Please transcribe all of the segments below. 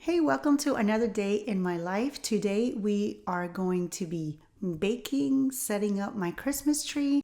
Hey, welcome to another day in my life. Today we are going to be baking, setting up my Christmas tree,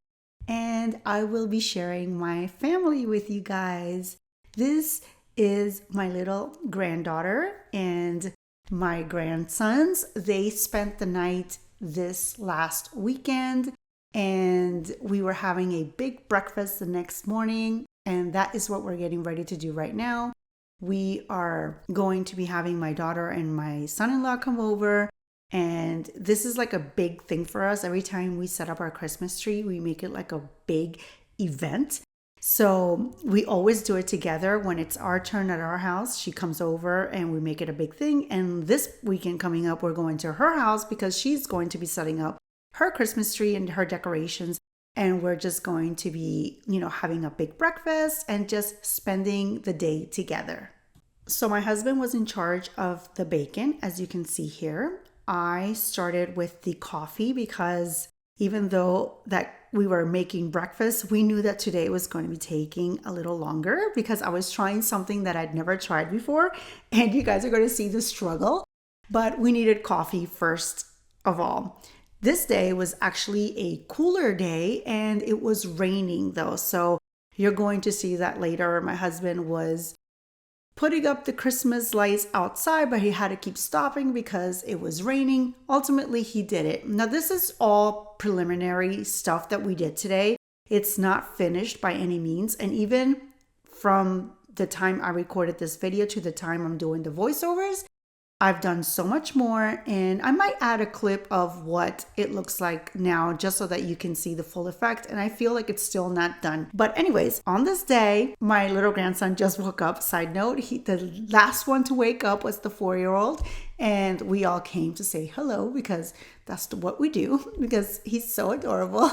and I will be sharing my family with you guys. This is my little granddaughter and my grandsons. They spent the night this last weekend and we were having a big breakfast the next morning, and that is what we're getting ready to do right now. We are going to be having my daughter and my son-in-law come over, and this is like a big thing for us. Every time we set up our Christmas tree, we make it like a big event. So we always do it together. When it's our turn at our house, she comes over and we make it a big thing. And this weekend coming up, we're going to her house because she's going to be setting up her Christmas tree and her decorations. And we're just going to be, having a big breakfast and just spending the day together. So my husband was in charge of the bacon, as you can see here. I started with the coffee because even though that we were making breakfast, we knew that today was going to be taking a little longer because I was trying something that I'd never tried before. And you guys are going to see the struggle. But we needed coffee first of all. This day was actually a cooler day and it was raining though. So you're going to see that later. My husband was putting up the Christmas lights outside, but he had to keep stopping because it was raining. Ultimately, he did it. Now, this is all preliminary stuff that we did today. It's not finished by any means. And even from the time I recorded this video to the time I'm doing the voiceovers, I've done so much more, and I might add a clip of what it looks like now just so that you can see the full effect, and I feel like it's still not done. But anyways, on this day, my little grandson just woke up. Side note, the last one to wake up was the 4-year-old, and we all came to say hello because that's what we do because he's so adorable.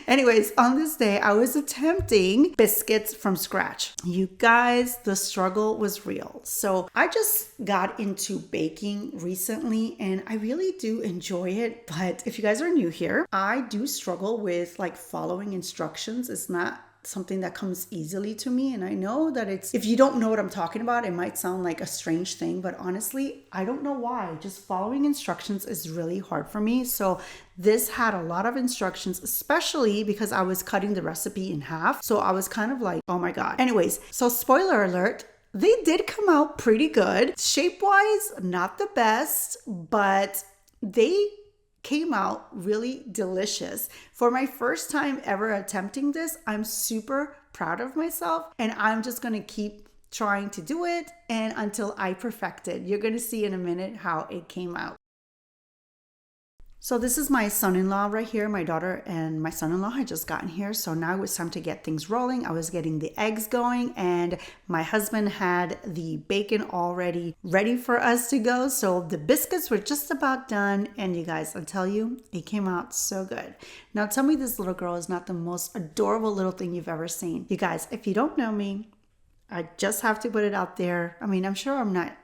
Anyways, on this day, I was attempting biscuits from scratch. You guys, the struggle was real. So I just got into baking recently and I really do enjoy it. But if you guys are new here, I do struggle with following instructions. It's not something that comes easily to me, and I know that if you don't know what I'm talking about, it might sound like a strange thing, but honestly, I don't know why. Just following instructions is really hard for me. So this had a lot of instructions, especially because I was cutting the recipe in half. So I was kind of like, oh my god. Anyways, so spoiler alert, they did come out pretty good. Shape wise, not the best, but they came out really delicious. For my first time ever attempting this, I'm super proud of myself, and I'm just gonna keep trying to do it and until I perfect it. You're gonna see in a minute how it came out. So this is my son-in-law right here. My daughter and my son-in-law had just gotten here. So now it was time to get things rolling. I was getting the eggs going and my husband had the bacon already ready for us to go. So the biscuits were just about done. And you guys, I'll tell you, it came out so good. Now tell me this little girl is not the most adorable little thing you've ever seen. You guys, if you don't know me, I just have to put it out there. I mean, I'm sure I'm not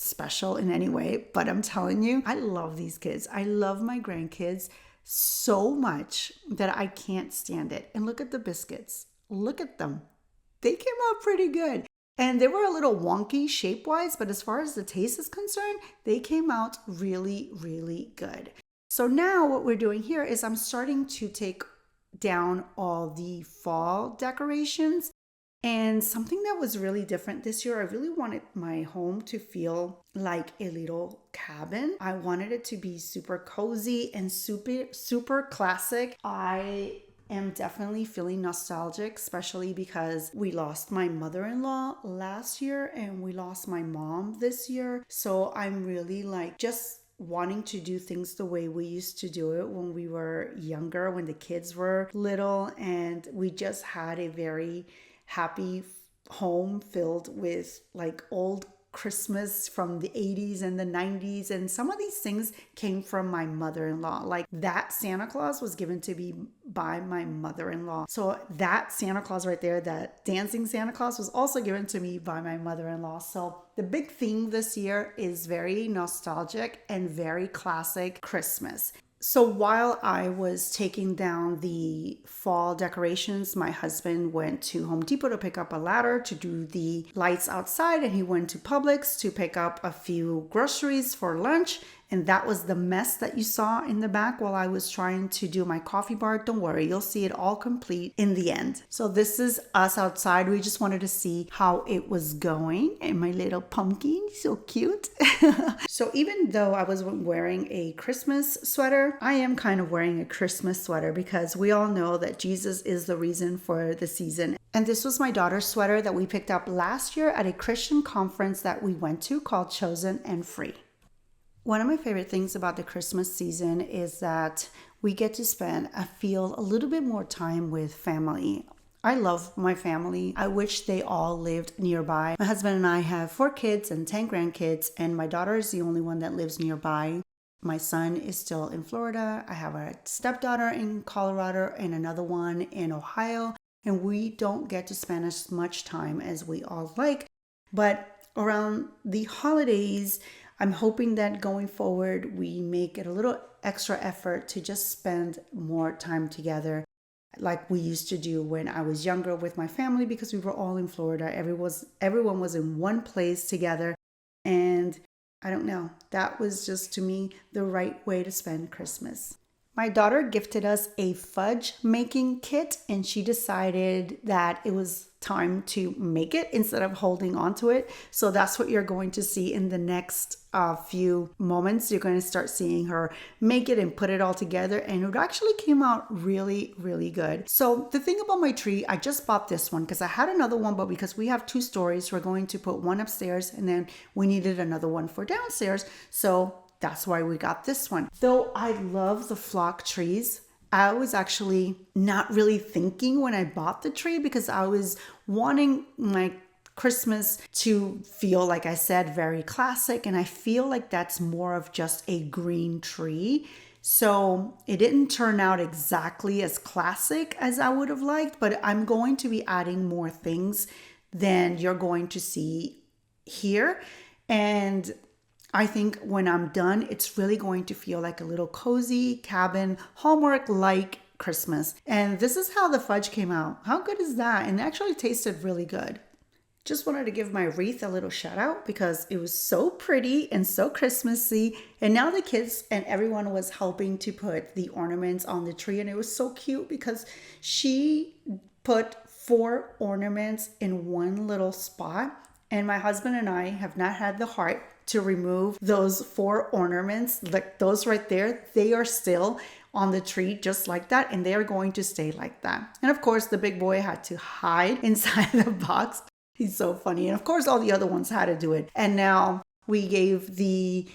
special in any way, but I'm telling you, I love these kids. I love my grandkids so much that I can't stand it. And look at the biscuits. Look at them. They came out pretty good. And they were a little wonky shape-wise, but as far as the taste is concerned, they came out really, really good. So now what we're doing here is I'm starting to take down all the fall decorations. And something that was really different this year, I really wanted my home to feel like a little cabin. I wanted it to be super cozy and super classic. I am definitely feeling nostalgic, especially because we lost my mother-in-law last year and we lost my mom this year. So I'm really just wanting to do things the way we used to do it when we were younger, when the kids were little, and we just had a very happy home filled with old Christmas from the 80s and the 90s. And some of these things came from my mother-in-law. Like that Santa Claus was given to me by my mother-in-law. So that Santa Claus right there, that dancing Santa Claus, was also given to me by my mother-in-law. So the big theme this year is very nostalgic and very classic Christmas. So while I was taking down the fall decorations, my husband went to Home Depot to pick up a ladder to do the lights outside, and he went to Publix to pick up a few groceries for lunch. And that was the mess that you saw in the back while I was trying to do my coffee bar. Don't worry, you'll see it all complete in the end. So this is us outside. We just wanted to see how it was going. And my little pumpkin, so cute. So even though I was wearing a Christmas sweater, I am kind of wearing a Christmas sweater because we all know that Jesus is the reason for the season. And this was my daughter's sweater that we picked up last year at a Christian conference that we went to called Chosen and Free. One of my favorite things about the Christmas season is that we get to spend, I feel, a little bit more time with family. I love my family. I wish they all lived nearby. My husband and I have 4 kids and 10 grandkids, and my daughter is the only one that lives nearby. My son is still in Florida. I have a stepdaughter in Colorado and another one in Ohio, and we don't get to spend as much time as we all like. But around the holidays, I'm hoping that going forward, we make it a little extra effort to just spend more time together like we used to do when I was younger with my family, because we were all in Florida. Everyone was in one place together. And I don't know, that was just to me the right way to spend Christmas. My daughter gifted us a fudge making kit, and she decided that it was time to make it instead of holding on to it. So that's what you're going to see in the next few moments. You're going to start seeing her make it and put it all together, and it actually came out really, really good. So the thing about my tree, I just bought this one because I had another one, but because we have 2 stories, we're going to put one upstairs, and then we needed another one for downstairs. So that's why we got this one. Though I love the flock trees, I was actually not really thinking when I bought the tree because I was wanting my Christmas to feel, like I said, very classic. And I feel like that's more of just a green tree. So it didn't turn out exactly as classic as I would have liked, but I'm going to be adding more things than you're going to see here. And I think when I'm done, it's really going to feel like a little cozy cabin, Hallmark-like Christmas. And this is how the fudge came out. How good is that? And it actually tasted really good. Just wanted to give my wreath a little shout out because it was so pretty and so Christmassy. And now the kids and everyone was helping to put the ornaments on the tree. And it was so cute because she put 4 ornaments in one little spot. And my husband and I have not had the heart to remove those 4 ornaments, like those right there. They are still on the tree just like that, and they are going to stay like that. And of course, the big boy had to hide inside the box. He's so funny. And of course, all the other ones had to do it. And now we gave the,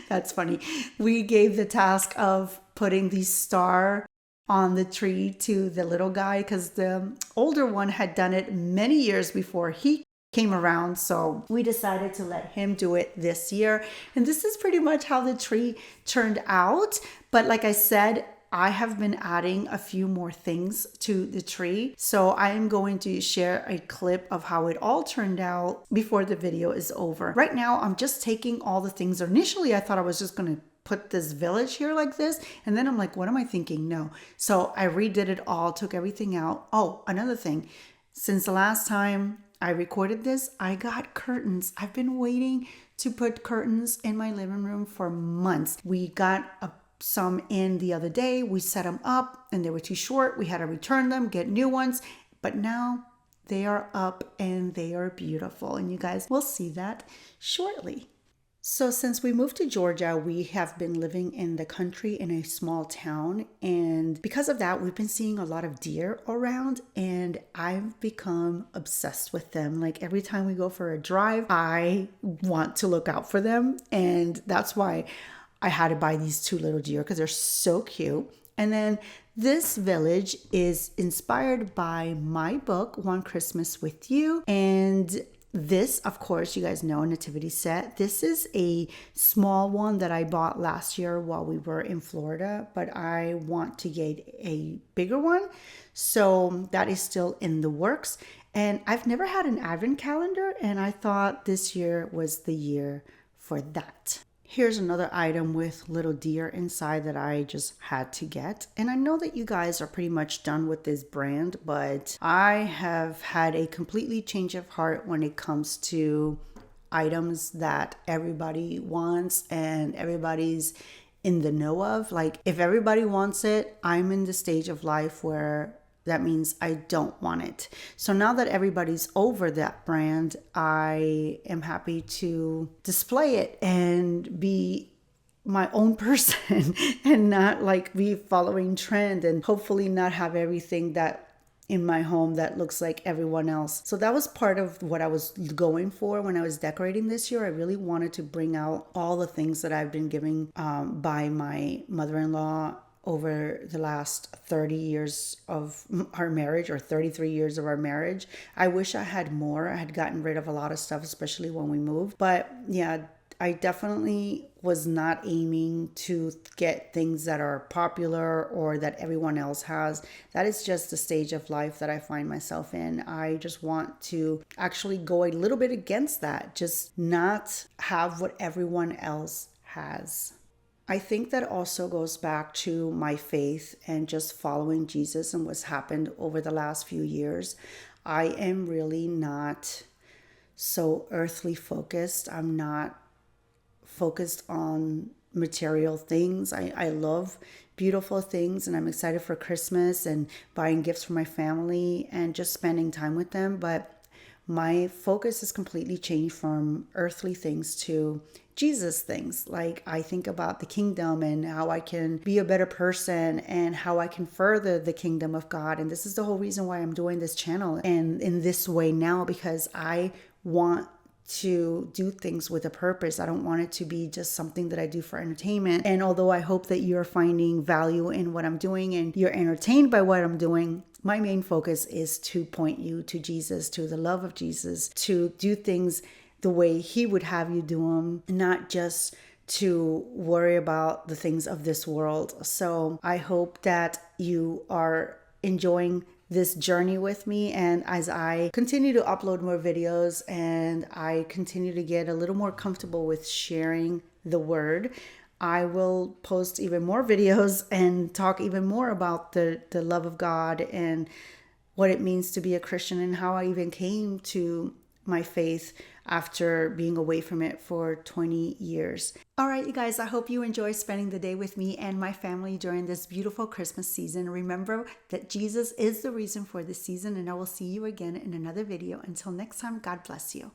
that's funny. We gave the task of putting the star on the tree to the little guy because the older one had done it many years before he came around. So we decided to let him do it this year. And this is pretty much how the tree turned out. But like I said, I have been adding a few more things to the tree. So I am going to share a clip of how it all turned out before the video is over. Right now, I'm just taking all the things. Initially, I thought I was just going to put this village here like this. And then I'm like, what am I thinking? No. So I redid it all, took everything out. Oh, another thing. Since the last time I recorded this, I got curtains. I've been waiting to put curtains in my living room for months. We got some in the other day. We set them up and they were too short. We had to return them, get new ones. But now they are up and they are beautiful. And you guys will see that shortly. So since we moved to Georgia, we have been living in the country in a small town. And because of that, we've been seeing a lot of deer around and I've become obsessed with them. Like every time we go for a drive, I want to look out for them. And that's why I had to buy these 2 little deer because they're so cute. And then this village is inspired by my book, One Christmas with You. And this, of course, you guys know, nativity set. This is a small one that I bought last year while we were in Florida, but I want to get a bigger one. So that is still in the works. And I've never had an advent calendar, and I thought this year was the year for that. Here's another item with little deer inside that I just had to get. And I know that you guys are pretty much done with this brand, but I have had a completely change of heart when it comes to items that everybody wants and everybody's in the know of. Like, if everybody wants it, I'm in the stage of life where that means I don't want it. So now that everybody's over that brand, I am happy to display it and be my own person and not like be following trend, and hopefully not have everything that in my home that looks like everyone else. So that was part of what I was going for when I was decorating this year. I really wanted to bring out all the things that I've been given by my mother-in-law over the last 30 years of our marriage, or 33 years of our marriage. I wish I had more. I had gotten rid of a lot of stuff, especially when we moved. But yeah, I definitely was not aiming to get things that are popular or that everyone else has. That is just the stage of life that I find myself in. I just want to actually go a little bit against that, just not have what everyone else has. I think that also goes back to my faith and just following Jesus and what's happened over the last few years. I am really not so earthly focused. I'm not focused on material things. I love beautiful things, and I'm excited for Christmas and buying gifts for my family and just spending time with them. But my focus has completely changed from earthly things to Jesus things. Like, I think about the kingdom and how I can be a better person and how I can further the kingdom of God. And this is the whole reason why I'm doing this channel and in this way now, because I want to do things with a purpose. I don't want it to be just something that I do for entertainment. And although I hope that you're finding value in what I'm doing and you're entertained by what I'm doing, my main focus is to point you to Jesus, to the love of Jesus, to do things the way He would have you do them, not just to worry about the things of this world. So I hope that you are enjoying this journey with me, and as I continue to upload more videos and I continue to get a little more comfortable with sharing the word, I will post even more videos and talk even more about the love of God and what it means to be a Christian and how I even came to my faith after being away from it for 20 years. All right, you guys, I hope you enjoy spending the day with me and my family during this beautiful Christmas season. Remember that Jesus is the reason for this season, and I will see you again in another video. Until next time, God bless you.